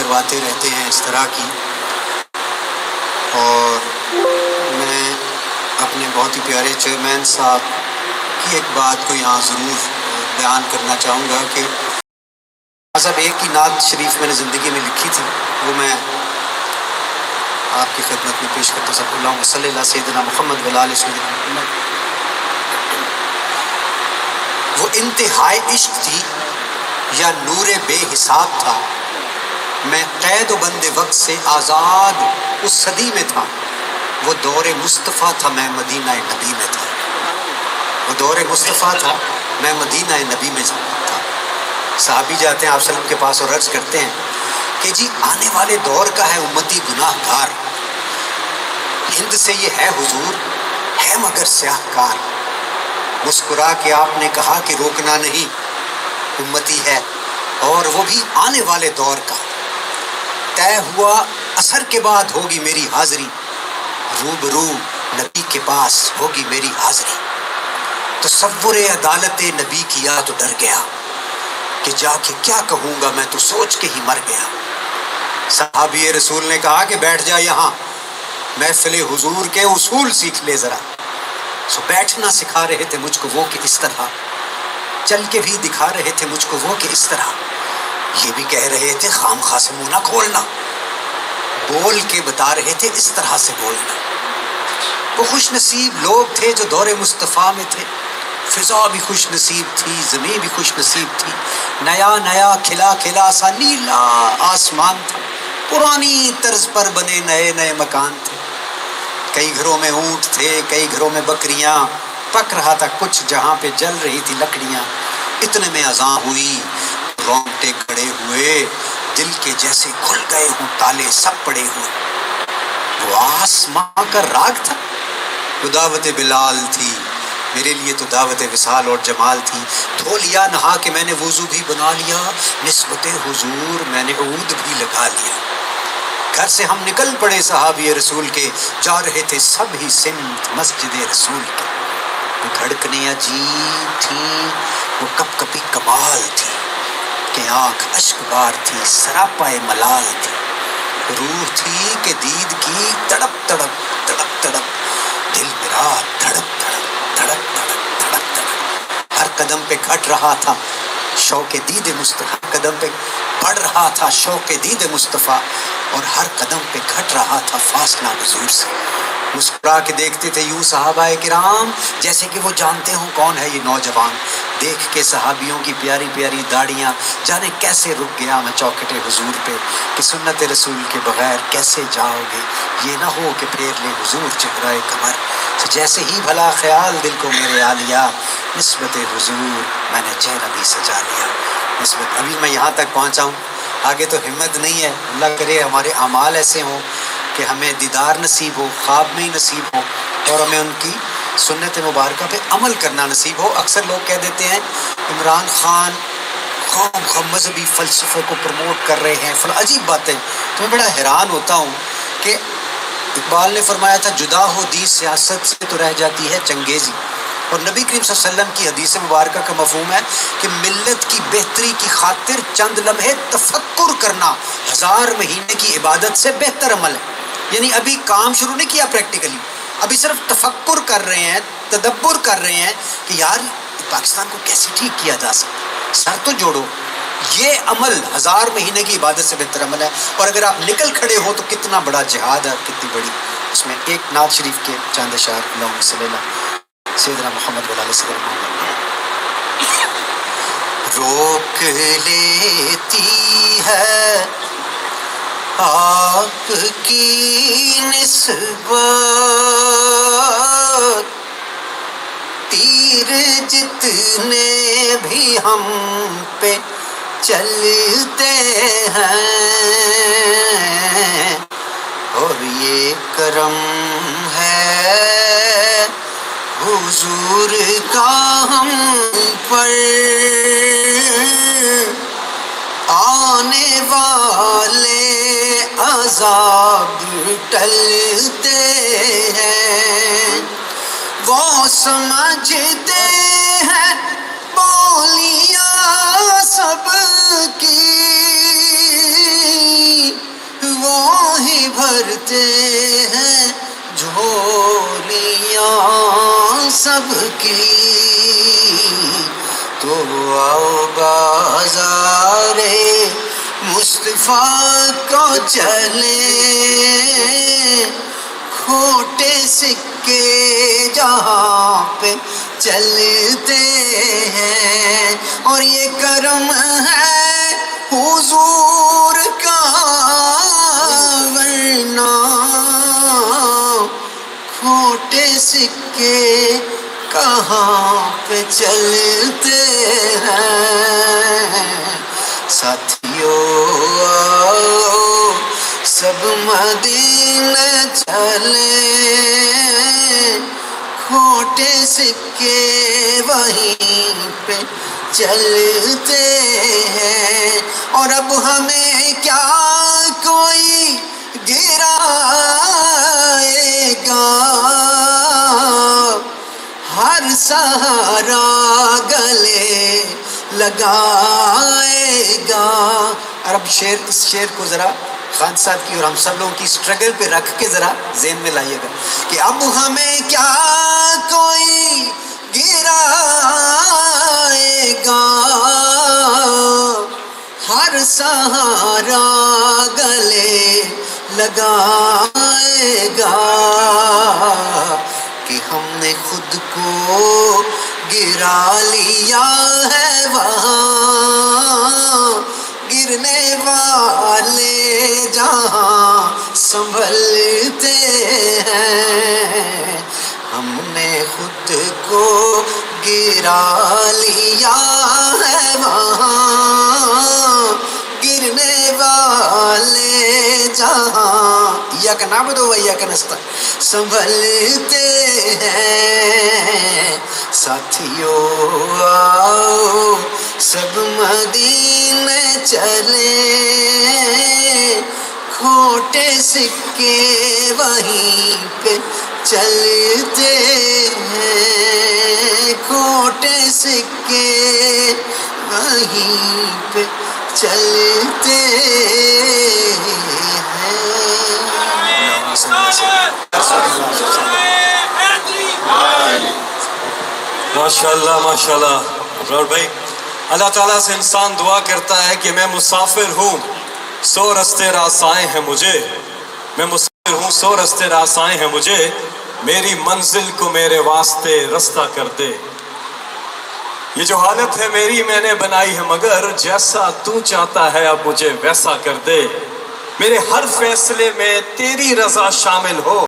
کرواتے رہتے ہیں اس طرح کی، اور میں اپنے بہت ہی پیارے چیئرمین صاحب کی ایک بات کو یہاں ضرور بیان کرنا چاہوں گا کہ صاحب ایک ہی نعت شریف میں نے زندگی میں لکھی تھی، وہ میں آپ کی خدمت میں پیش کرتا ہوں۔ اللہم صلی اللہ سیدنا محمد وعلی آل سیدنا محمد۔ وہ انتہائی عشق تھی یا نور بے حساب تھا، میں قید و بند وقت سے آزاد اس صدی میں تھا، وہ دور مصطفیٰ تھا میں مدینہ نبی میں تھا، وہ دور مصطفیٰ تھا میں مدینہ نبی میں تھا۔ صحابی جاتے ہیں آپ صلی اللہ علیہ وسلم کے پاس اور عرض کرتے ہیں کہ جی آنے والے دور کا ہے امتی گناہ گار، ہند سے یہ ہے حضور ہے مگر سیاہ کار، مسکرا کے آپ نے کہا کہ روکنا نہیں، امتی ہے اور وہ بھی آنے والے دور کا، طے ہوا اثر کے بعد ہوگی میری حاضری، روبرو نبی کے پاس ہوگی میری حاضری، تصور عدالت نبی کیا تو ڈر گیا کہ جا کے کیا کہوں گا میں تو سوچ کے ہی مر گیا۔ صحابی رسول نے کہا کہ بیٹھ جا یہاں، محفل حضور کے اصول سیکھ لے ذرا، سو بیٹھنا سکھا رہے تھے مجھ کو وہ کہ اس طرح، چل کے بھی دکھا رہے تھے مجھ کو وہ کہ اس طرح، یہ بھی کہہ رہے تھے خام خواہ سے منہ نہ کھولنا، بول کے بتا رہے تھے اس طرح سے بولنا۔ وہ خوش نصیب لوگ تھے جو دور مصطفیٰ میں تھے، فضا بھی خوش نصیب تھی، زمین بھی خوش نصیب تھی، نیا نیا کھلا کھلا سا نیلا آسمان تھا، پرانی طرز پر بنے نئے نئے مکان تھے، کئی گھروں میں اونٹ تھے، کئی گھروں میں بکریاں، پک رہا تھا کچھ جہاں پہ جل رہی تھی لکڑیاں، اتنے میں اذان ہوئی، رونگٹے کھڑے ہوئے، دل کے جیسے کھل گئے ہوں تالے سب پڑے ہوئے، وہ آسماں کا راگ تھا، وہ دعوت بلال تھی، میرے لیے تو دعوت وصال اور جمال تھی، دھو لیا نہا کے میں نے وضو بھی بنا لیا، نسبت حضور میں نے عود بھی لگا لیا، گھر سے ہم نکل پڑے صحابی رسول کے، جا رہے تھے سب ہی سمت مسجد رسول کے، وہ دھڑکنیں عجیب تھیں، وہ کپ کپی کمال تھی کہ آنکھ اشک بار تھی، سراپائے ملال تھی، روح تھی کہ دید کی تڑپ تڑپ تڑپ تڑپ، دل میرا دھڑک دھڑک دھڑک دھڑک دھڑک دھڑک، ہر قدم پہ گھٹ رہا تھا شوق دید مصطفیٰ، ہر قدم پہ بڑھ رہا تھا شوق دید مصطفیٰ، اور ہر قدم پہ گھٹ رہا تھا فاصلہ حضور سے، مسکرا کے دیکھتے تھے یوں صحابہ کرام جیسے کہ وہ جانتے ہوں کون ہے یہ نوجوان، دیکھ کے صحابیوں کی پیاری پیاری داڑیاں جانے کیسے رک گیا میں چوکھٹ حضور پہ کہ سنت رسول کے بغیر کیسے جاؤ گے، یہ نہ ہو کہ پھیر لے حضور چہرہ قمر، جیسے ہی بھلا خیال دل کو میرے آ لیا، نسبت حضور میں نے چہرہ بھی سجا لیا، نسبت۔ ابھی میں یہاں تک پہنچا ہوں، آگے تو ہمت نہیں ہے، اللہ کرے ہمارے اعمال ایسے ہوں کہ ہمیں دیدار نصیب ہو، خواب میں ہی نصیب ہو، اور ہمیں ان کی سنت مبارکہ پہ عمل کرنا نصیب ہو۔ اکثر لوگ کہہ دیتے ہیں عمران خان خام مذہبی فلسفے کو پروموٹ کر رہے ہیں، عجیب باتیں، تو میں بڑا حیران ہوتا ہوں کہ اقبال نے فرمایا تھا جدا ہو دین سیاست سے تو رہ جاتی ہے چنگیزی، اور نبی کریم صلی اللہ علیہ وسلم کی حدیث مبارکہ کا مفہوم ہے کہ ملت کی بہتری کی خاطر چند لمحے تفکر کرنا 1000 مہینے کی عبادت سے بہتر عمل ہے، یعنی ابھی کام شروع نہیں کیا پریکٹیکلی، ابھی صرف تفکر کر رہے ہیں، تدبر کر رہے ہیں کہ یار پاکستان کو کیسے ٹھیک کیا جا سکتا، سر تو جوڑو، یہ عمل 1000 مہینے کی عبادت سے بہتر عمل ہے، اور اگر آپ نکل کھڑے ہو تو کتنا بڑا جہاد ہے، کتنی بڑی اس میں ایک نعت شریف کے چاند اشعار، اللہم صلی اللہ سیدنا محمد وعلی آل سیدنا محمد۔ روک لیتی ہے آپ کی نسبت تیر جتنے بھی ہم پہ چلتے ہیں، اور یہ کرم ہے حضور کا ہم پر، آنے والے عذاب ٹلتے ہیں، وہ سمجھتے ہیں بولیاں سب کی بھرتے ہیں جھولیاں سب کی، تو آؤ بازار مصطفیٰ کو چلے، کھوٹے سکے جہاں پہ چلتے ہیں، اور یہ کرم ہے حضور کا ورنہ کھوٹے سکے کہاں پہ چلتے ہیں۔ ساتھیو آؤ سب مدینہ چلے، کھوٹے سکے وہیں پہ چلتے ہیں، اور اب ہمیں کیا کوئی گرائے گا، ہر سہارا گلے لگائے گا۔ اور اب اس شعر کو ذرا خان صاحب کی اور ہم سب لوگوں کی سٹرگل پہ رکھ کے ذرا ذہن میں لائیے گا کہ اب ہمیں کیا کوئی گرائے گا، ہر سہارا گلے لگائے گا، کہ ہم نے خود کو گرا لیا ہے وہاں، گرنے والے جہاں سنبھلتے ہیں، ہم نے خود کو گرا لیا ہے وہاں، گرنے والے جہاں ایاک نعبد و ایاک نستعین سنبھلتے ہیں۔ ساتھیو آؤ سب مدینے چلے، کھوٹے سکے وہیں پہ چلتے ہیں، کھوٹے سکے وہیں پہ چلتے ہیں۔ ماشاءاللہ ماشاءاللہ ابرار بھائی، اللہ تعالیٰ سے انسان دعا کرتا ہے کہ میں مسافر ہوں 100 رستے راسائیں ہیں مجھے، میں مسافر ہوں 100 رستے راسائیں ہیں مجھے، میری منزل کو میرے واسطے رستہ کر دے۔ یہ جو حالت ہے میری میں نے بنائی ہے، مگر جیسا تو چاہتا ہے اب مجھے ویسا کر دے، میرے ہر فیصلے میں تیری رضا شامل ہو۔